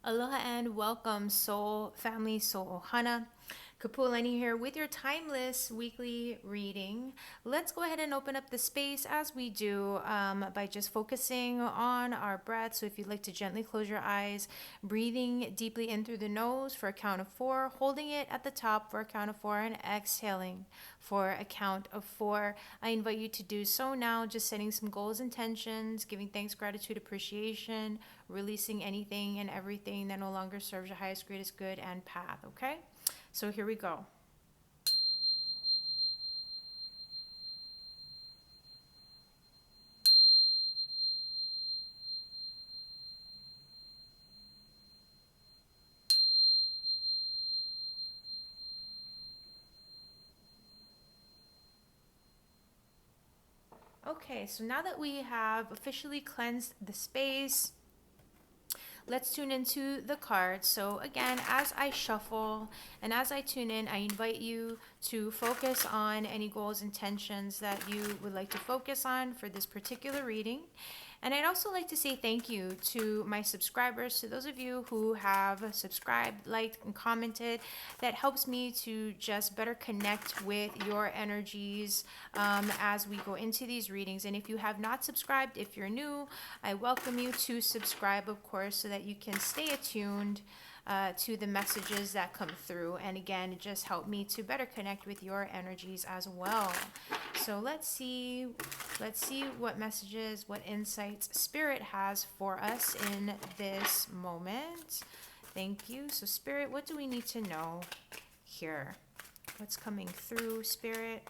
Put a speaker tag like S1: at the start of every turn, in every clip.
S1: Aloha and welcome, Soul Family, Soul Ohana. Kapualani here with your timeless weekly reading. Let's go ahead and open up the space as we do by just focusing on our breath. So, if you'd like to gently close your eyes, breathing deeply in through the nose for a count of 4, holding it at the top for a count of 4, and exhaling for a count of 4. I invite you to do so now, just setting some goals, intentions, giving thanks, gratitude, appreciation, releasing anything and everything that no longer serves your highest, greatest good and path, okay? So here we go. Okay, so now that we have officially cleansed the space, let's tune into the cards. So again, as I shuffle and as I tune in, I invite you to focus on any goals, intentions that you would like to focus on for this particular reading. And I'd also like to say thank you to my subscribers, to those of you who have subscribed, liked, and commented. That helps me to just better connect with your energies as we go into these readings. And if you have not subscribed, if you're new, I welcome you to subscribe, of course, so that you can stay attuned to the messages that come through. And again, it just helped me to better connect with your energies as well. So let's see what messages, what insights Spirit has for us in this moment. Thank you. So Spirit, what do we need to know here? What's coming through, Spirit?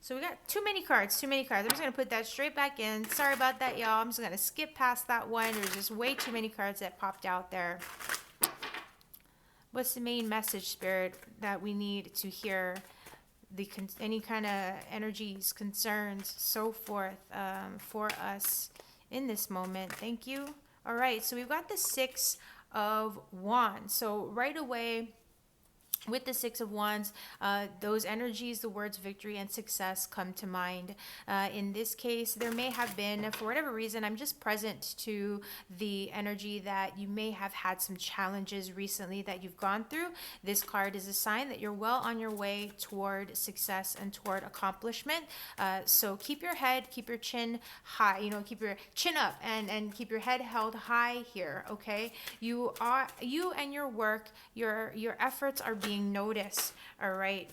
S1: So we got too many cards. I'm just going to put that straight back in. Sorry about that, y'all. I'm just going to skip past that one. There's just way too many cards that popped out there. What's the main message, Spirit, that we need to hear? Any kind of energies, concerns, so forth for us in this moment. Thank you. All right, so we've got the Six of Wands. So right away, with the Six of Wands, those energies, the words victory and success come to mind. In this case, there may have been, for whatever reason, I'm just present to the energy that you may have had some challenges recently that you've gone through. This card is a sign that you're well on your way toward success and toward accomplishment. So keep your head, keep your chin high, keep your chin up and keep your head held high here, okay? You and your work, your efforts are being noticed. All right.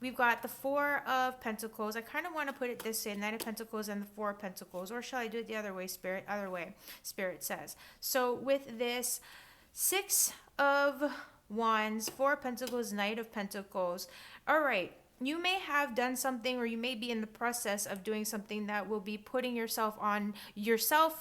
S1: We've got the Four of Pentacles. I kind of want to put it this way: Knight of Pentacles and the Four of Pentacles. Or shall I do it the other way, Spirit? Other way, Spirit says. So with this Six of Wands, Four of Pentacles, Knight of Pentacles. All right. You may have done something, or you may be in the process of doing something that will be putting yourself,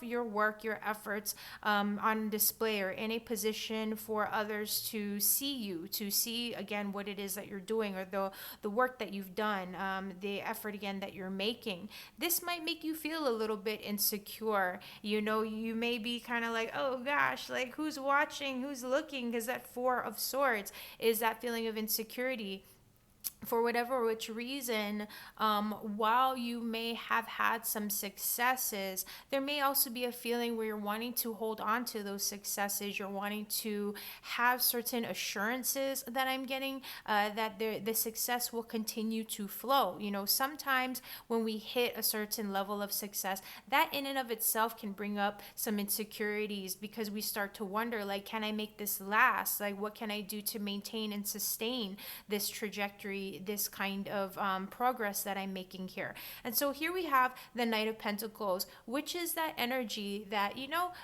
S1: your work, your efforts on display, or in a position for others to see you, to see again what it is that you're doing, or the work that you've done, the effort again that you're making. This might make you feel a little bit insecure. You may be kind of like, oh gosh, like who's watching, who's looking, because that Four of Swords is that feeling of insecurity. For whatever which reason, while you may have had some successes, there may also be a feeling where you're wanting to hold on to those successes. You're wanting to have certain assurances that I'm getting that the success will continue to flow. Sometimes when we hit a certain level of success, that in and of itself can bring up some insecurities, because we start to wonder, like, can I make this last? Like, what can I do to maintain and sustain this trajectory, this kind of progress that I'm making here? And so here we have the Knight of Pentacles, which is that energy that,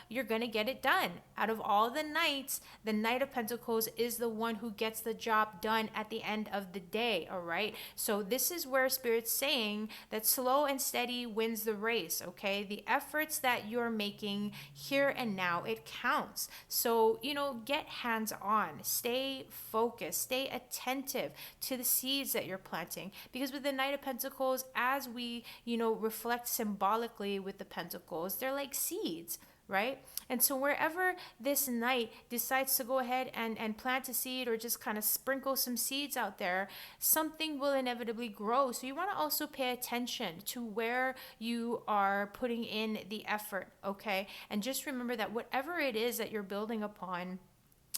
S1: you're going to get it done. Out of all the knights, the Knight of Pentacles is the one who gets the job done at the end of the day, all right? So this is where Spirit's saying that slow and steady wins the race, okay? The efforts that you're making here and now, it counts. So, get hands on, stay focused, stay attentive to the seeds that you're planting. Because with the Knight of Pentacles, as we, reflect symbolically with the pentacles, they're like seeds, right? And so wherever this knight decides to go ahead and plant a seed or just kind of sprinkle some seeds out there, something will inevitably grow. So you want to also pay attention to where you are putting in the effort, okay? And just remember that whatever it is that you're building upon,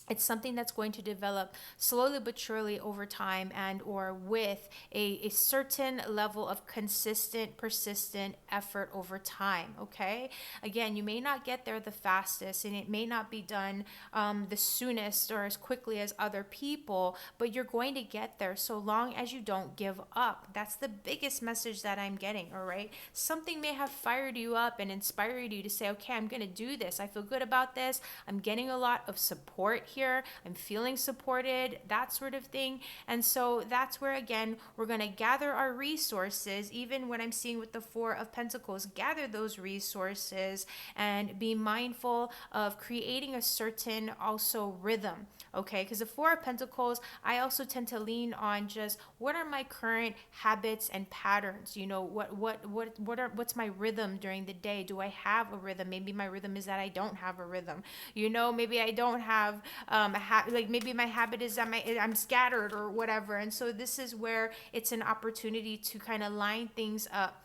S1: it's something that's going to develop slowly but surely over time, and or with a certain level of consistent, persistent effort over time, okay? Again, you may not get there the fastest, and it may not be done the soonest or as quickly as other people, but you're going to get there so long as you don't give up. That's the biggest message that I'm getting, all right? Something may have fired you up and inspired you to say, okay, I'm going to do this. I feel good about this. I'm getting a lot of support here. I'm feeling supported, that sort of thing. And so that's where, again, we're going to gather our resources. Even when I'm seeing with the Four of Pentacles, gather those resources and be mindful of creating a certain also rhythm, okay? Because the Four of Pentacles, I also tend to lean on just what are my current habits and patterns? You know, what's my rhythm during the day? Do I have a rhythm? Maybe my rhythm is that I don't have a rhythm. You know, maybe I don't have like maybe my habit is that I'm scattered or whatever. And so this is where it's an opportunity to kind of line things up,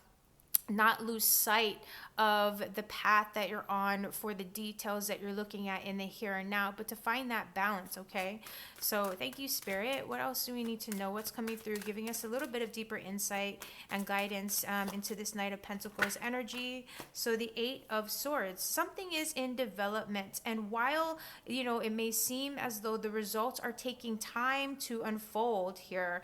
S1: not lose sight of the path that you're on for the details that you're looking at in the here and now, but to find that balance, okay? So thank you, Spirit. What else do we need to know? What's coming through, giving us a little bit of deeper insight and guidance into this Knight of Pentacles energy? So the Eight of Swords, something is in development. And while, you know, it may seem as though the results are taking time to unfold here,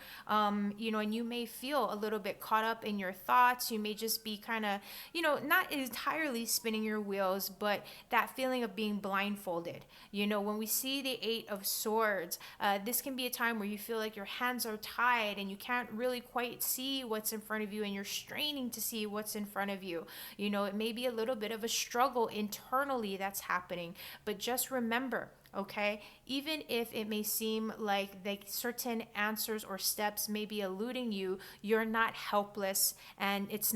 S1: you know, and you may feel a little bit caught up in your thoughts. You may just be kind of, you know, not entirely spinning your wheels, but that feeling of being blindfolded. You know, when we see the Eight of Swords, this can be a time where you feel like your hands are tied and you can't really quite see what's in front of you, and you're straining to see what's in front of you. You know, it may be a little bit of a struggle internally that's happening, but just remember, okay, even if it may seem like certain answers or steps may be eluding you, you're not helpless, and it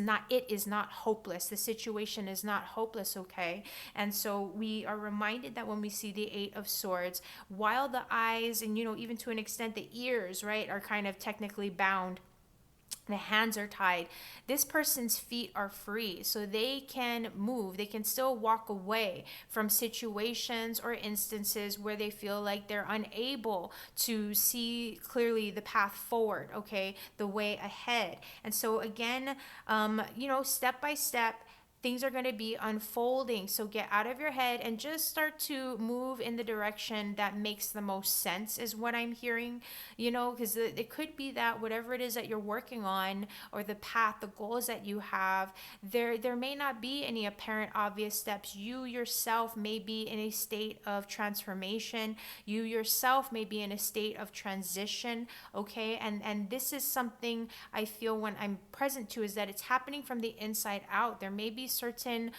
S1: is not hopeless. The situation is not hopeless, okay? And so we are reminded that when we see the Eight of Swords, while the eyes and, you know, even to an extent the ears, right, are kind of technically bound, the hands are tied, this person's feet are free, so they can move. They can still walk away from situations or instances where they feel like they're unable to see clearly the path forward, okay, the way ahead. And so again, you know, step by step, things are going to be unfolding. So get out of your head and just start to move in the direction that makes the most sense, is what I'm hearing, you know, because it could be that whatever it is that you're working on, or the path, the goals that you have, there may not be any apparent obvious steps. You yourself may be in a state of transformation. You yourself may be in a state of transition, okay? And this is something I feel when I'm present to, is that it's happening from the inside out. There may be certain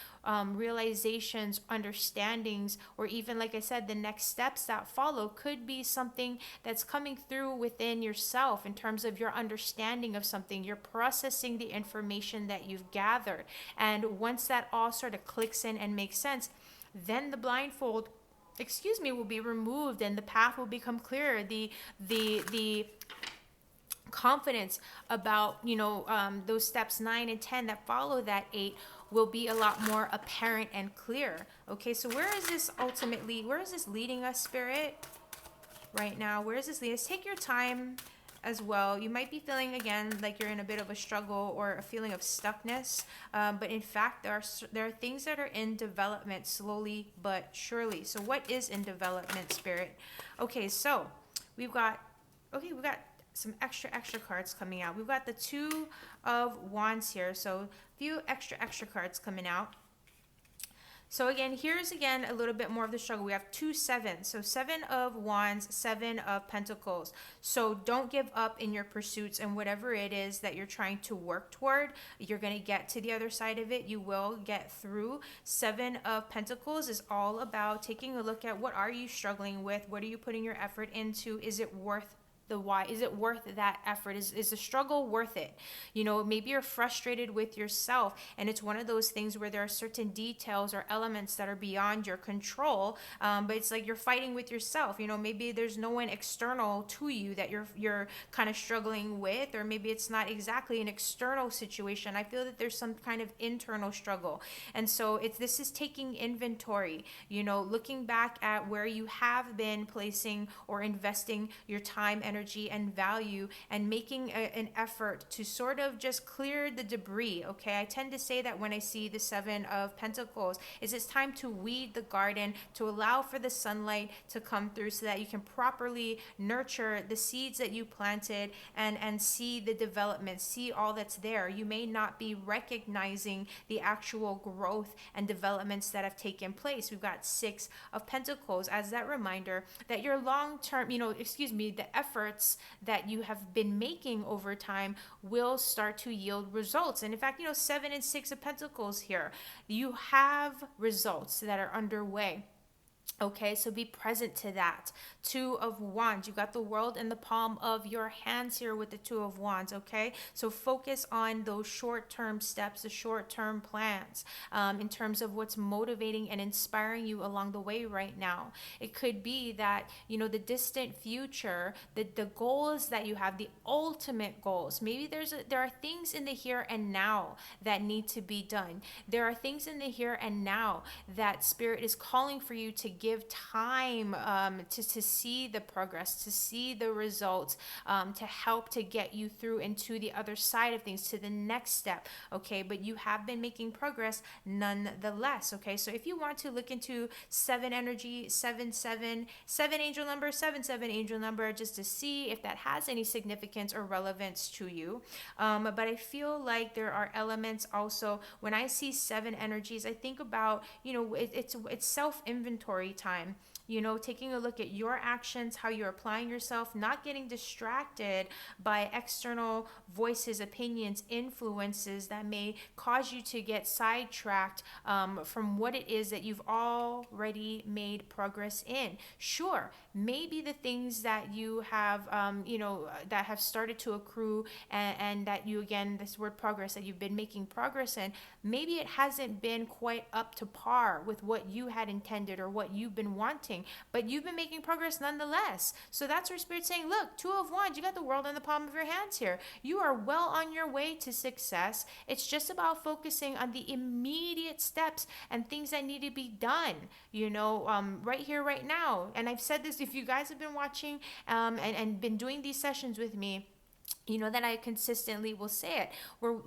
S1: realizations, understandings, or even, like I said, the next steps that follow could be something that's coming through within yourself in terms of your understanding of something. You're processing the information that you've gathered. And once that all sort of clicks in and makes sense, then the blindfold, will be removed and the path will become clearer. The confidence about, you know, those steps 9 and 10 that follow that 8 will be a lot more apparent and clear. Okay, so where is this leading us, Spirit, right now? Where is this leading us? Take your time as well. You might be feeling, again, like you're in a bit of a struggle or a feeling of stuckness, but in fact, there are things that are in development slowly but surely. So what is in development, Spirit? Okay, so we've got some extra cards coming out. We've got the Two of Wands here, so a few extra cards coming out. So again, here's a little bit more of the struggle. We have 2 sevens. So 7 of Wands, 7 of Pentacles. So don't give up in your pursuits, and whatever it is that you're trying to work toward, you're going to get to the other side of it. You will get through. 7 of Pentacles is all about taking a look at what are you struggling with? What are you putting your effort into? Is it worth the why. Is it worth that effort? Is the struggle worth it? Maybe you're frustrated with yourself, and it's one of those things where there are certain details or elements that are beyond your control, but it's like you're fighting with yourself. Maybe there's no one external to you that you're kind of struggling with, or maybe it's not exactly an external situation. I feel that there's some kind of internal struggle, and so this is taking inventory. Looking back at where you have been placing or investing your time, energy, and value, and making an effort to sort of just clear the debris. Okay, I tend to say that when I see the Seven of Pentacles, it's time to weed the garden, to allow for the sunlight to come through so that you can properly nurture the seeds that you planted, and see the development, see all that's there. You may not be recognizing the actual growth and developments that have taken place. We've got Six of Pentacles as that reminder that your long-term, the efforts that you have been making over time will start to yield results. And in fact, Seven and Six of Pentacles here, you have results that are underway. Okay, so be present to that. Two of Wands, you got the world in the palm of your hands here with the Two of Wands. Okay, so focus on those short-term steps, the short-term plans, in terms of what's motivating and inspiring you along the way right now. It could be that, the distant future, the goals that you have, the ultimate goals. Maybe there are things in the here and now that need to be done. There are things in the here and now that Spirit is calling for you to give time to see the progress, to see the results, to help to get you through into the other side of things, to the next step. Okay, but you have been making progress nonetheless. Okay, so if you want to look into seven energy, seven angel number, seven angel number, just to see if that has any significance or relevance to you. But I feel like there are elements also when I see seven energies. I think about, it's self-inventory time, taking a look at your actions, how you're applying yourself, not getting distracted by external voices, opinions, influences that may cause you to get sidetracked from what it is that you've already made progress in. Sure, maybe the things that you have, that have started to accrue, and that you, again, this word progress, that you've been making progress in, maybe it hasn't been quite up to par with what you had intended or what you've been wanting, but you've been making progress nonetheless. So that's where Spirit's saying, look, Two of Wands, you got the world in the palm of your hands here. You are well on your way to success. It's just about focusing on the immediate steps and things that need to be done, right here, right now. And I've said this, if you guys have been watching and been doing these sessions with me, that I consistently will say it.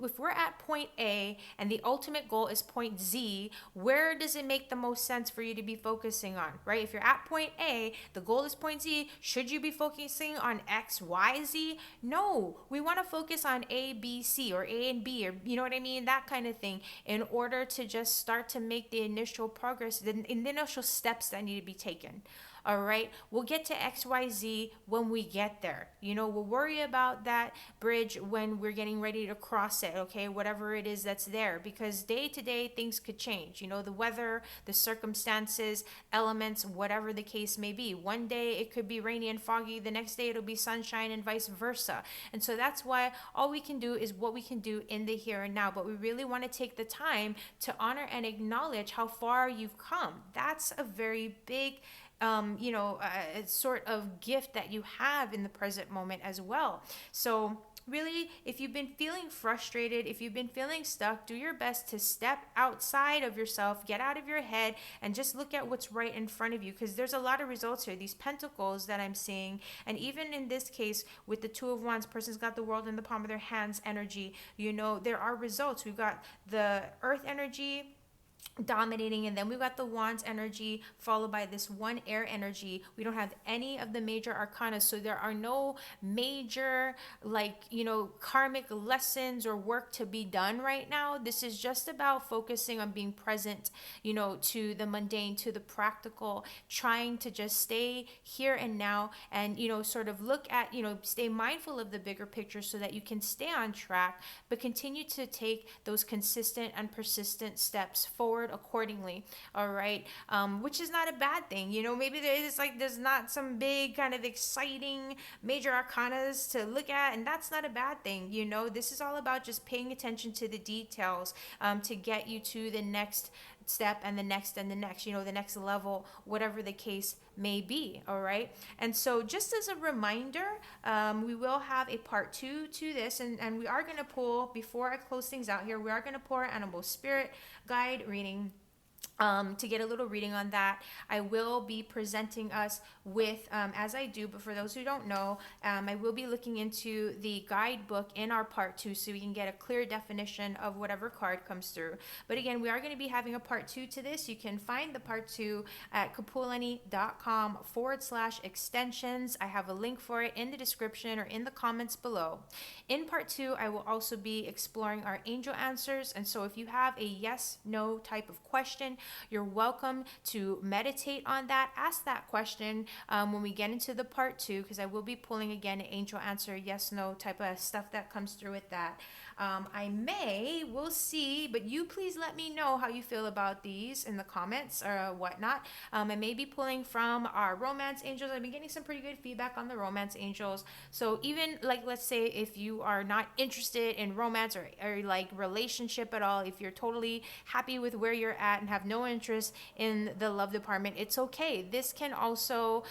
S1: If we're at point A and the ultimate goal is point Z, where does it make the most sense for you to be focusing on, right? If you're at point A, the goal is point Z, should you be focusing on X, Y, Z? No, we want to focus on A, B, C, or A and B, or that kind of thing, in order to just start to make the initial progress, the initial steps that need to be taken. All right, we'll get to XYZ when we get there. We'll worry about that bridge when we're getting ready to cross it, okay? Whatever it is that's there, because day to day things could change. The weather, the circumstances, elements, whatever the case may be. One day it could be rainy and foggy, the next day it'll be sunshine, and vice versa. And so that's why all we can do is what we can do in the here and now. But we really want to take the time to honor and acknowledge how far you've come. That's a very big sort of gift that you have in the present moment as well. So really, if you've been feeling frustrated, if you've been feeling stuck, do your best to step outside of yourself, get out of your head, and just look at what's right in front of you, because there's a lot of results here. These pentacles that I'm seeing, and even in this case with the Two of Wands, person's got the world in the palm of their hands energy. There are results. We've got the earth energy dominating, and then we've got the Wands energy followed by this one air energy. We don't have any of the major arcana, so there are no major karmic lessons or work to be done right now. This is just about focusing on being present, to the mundane, to the practical, trying to just stay here and now, and sort of look at, stay mindful of the bigger picture so that you can stay on track, but continue to take those consistent and persistent steps forward forward accordingly. All right. Which is not a bad thing. Maybe there's not some big kind of exciting major arcanas to look at, and that's not a bad thing. This is all about just paying attention to the details, to get you to the next step and the next and the next, the next level, whatever the case may be. All right. And so, just as a reminder, we will have a part 2 to this, and we are going to pull, before I close things out here, we are going to pull our animal spirit guide reading. To get a little reading on that, I will be presenting us with, as I do, but for those who don't know, I will be looking into the guidebook in our part 2 so we can get a clear definition of whatever card comes through. But again, we are going to be having a part 2 to this. You can find the part 2 at kapualani.com/extensions. I have a link for it in the description or in the comments below. In part 2, I will also be exploring our angel answers. And so if you have a yes/no type of question, you're welcome to meditate on that. Ask that question when we get into the part 2, because I will be pulling again an angel answer, yes/no type of stuff that comes through with that. We'll see, but you please let me know how you feel about these in the comments or whatnot. I may be pulling from our romance angels. I've been getting some pretty good feedback on the romance angels. So even let's say if you are not interested in romance or like relationship at all, if you're totally happy with where you're at and have no interest in the love department, it's okay. This can also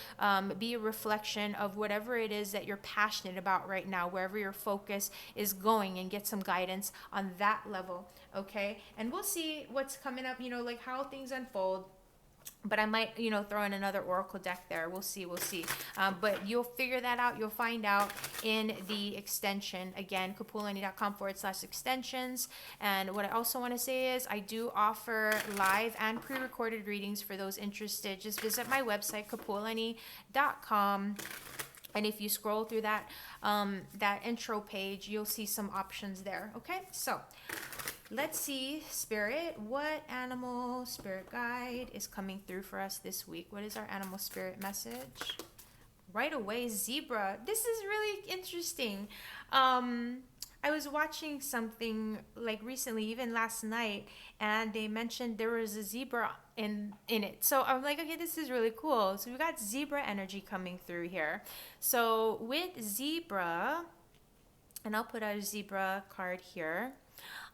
S1: be a reflection of whatever it is that you're passionate about right now, wherever your focus is going, and get some guidance on that level. Okay. And we'll see what's coming up, like how things unfold. But I might, throw in another oracle deck there. We'll see. But you'll figure that out. You'll find out in the extension. Again, kapualani.com/extensions. And what I also want to say is I do offer live and pre-recorded readings for those interested. Just visit my website, kapualani.com. And if you scroll through that intro page, you'll see some options there. Okay, so let's see, Spirit, what animal spirit guide is coming through for us this week? What is our animal spirit message? Right away, zebra. This is really interesting. I was watching something like recently, even last night, and they mentioned there was a zebra in it. So I'm like, okay, this is really cool. So we got zebra energy coming through here. So with zebra, and I'll put out a zebra card here.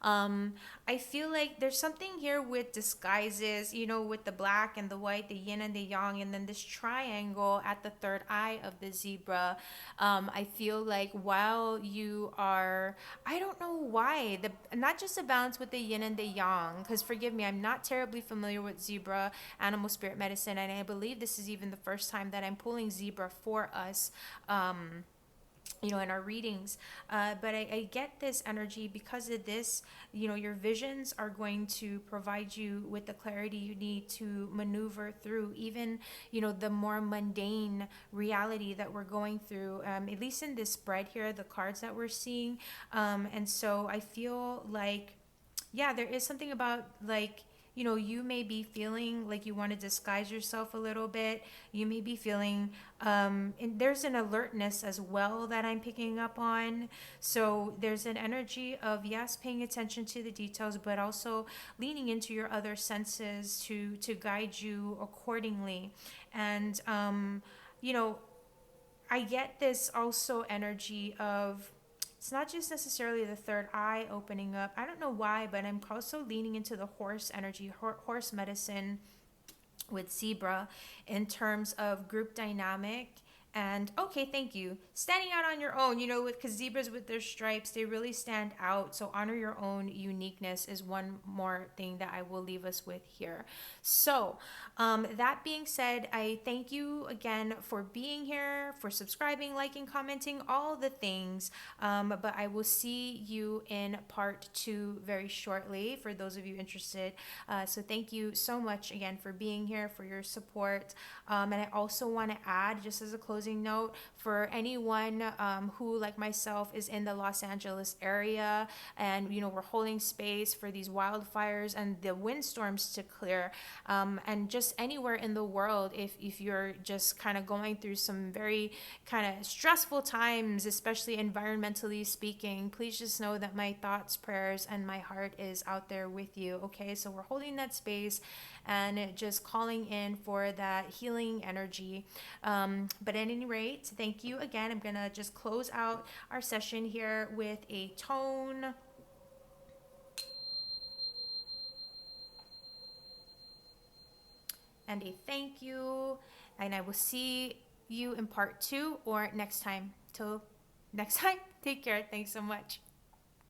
S1: I feel like there's something here with disguises, with the black and the white, the yin and the yang, and then this triangle at the third eye of the zebra. I feel like while you are, I don't know why, not just a balance with the yin and the yang, because forgive me, I'm not terribly familiar with zebra animal spirit medicine, and I believe this is even the first time that I'm pulling zebra for us. In our readings, but I get this energy because of this. Your visions are going to provide you with the clarity you need to maneuver through even the more mundane reality that we're going through, at least in this spread here, the cards that we're seeing. And so I feel like, yeah, there is something about like, you may be feeling like you want to disguise yourself a little bit. You may be feeling, and there's an alertness as well that I'm picking up on. So there's an energy of, yes, paying attention to the details, but also leaning into your other senses to guide you accordingly. And, I get this also energy of, it's not just necessarily the third eye opening up. I don't know why, but I'm also leaning into the horse energy, horse medicine with zebra in terms of group dynamic. And okay, thank you. Standing out on your own, because zebras with their stripes, they really stand out. So honor your own uniqueness is one more thing that I will leave us with here. So that being said, I thank you again for being here, for subscribing, liking, commenting, all the things. But I will see you in part 2 very shortly for those of you interested. So thank you so much again for being here, for your support. And I also want to add, just as a closing closing note for anyone who, like myself, is in the Los Angeles area, and we're holding space for these wildfires and the windstorms to clear, and just anywhere in the world, if you're just kind of going through some very kind of stressful times, especially environmentally speaking, please just know that my thoughts, prayers, and my heart is out there with you. Okay, so we're holding that space and just calling in for that healing energy. But at any rate, thank you again. I'm gonna just close out our session here with a tone and a thank you, and I will see you in part 2 or next time. Till next time, take care. Thanks so much.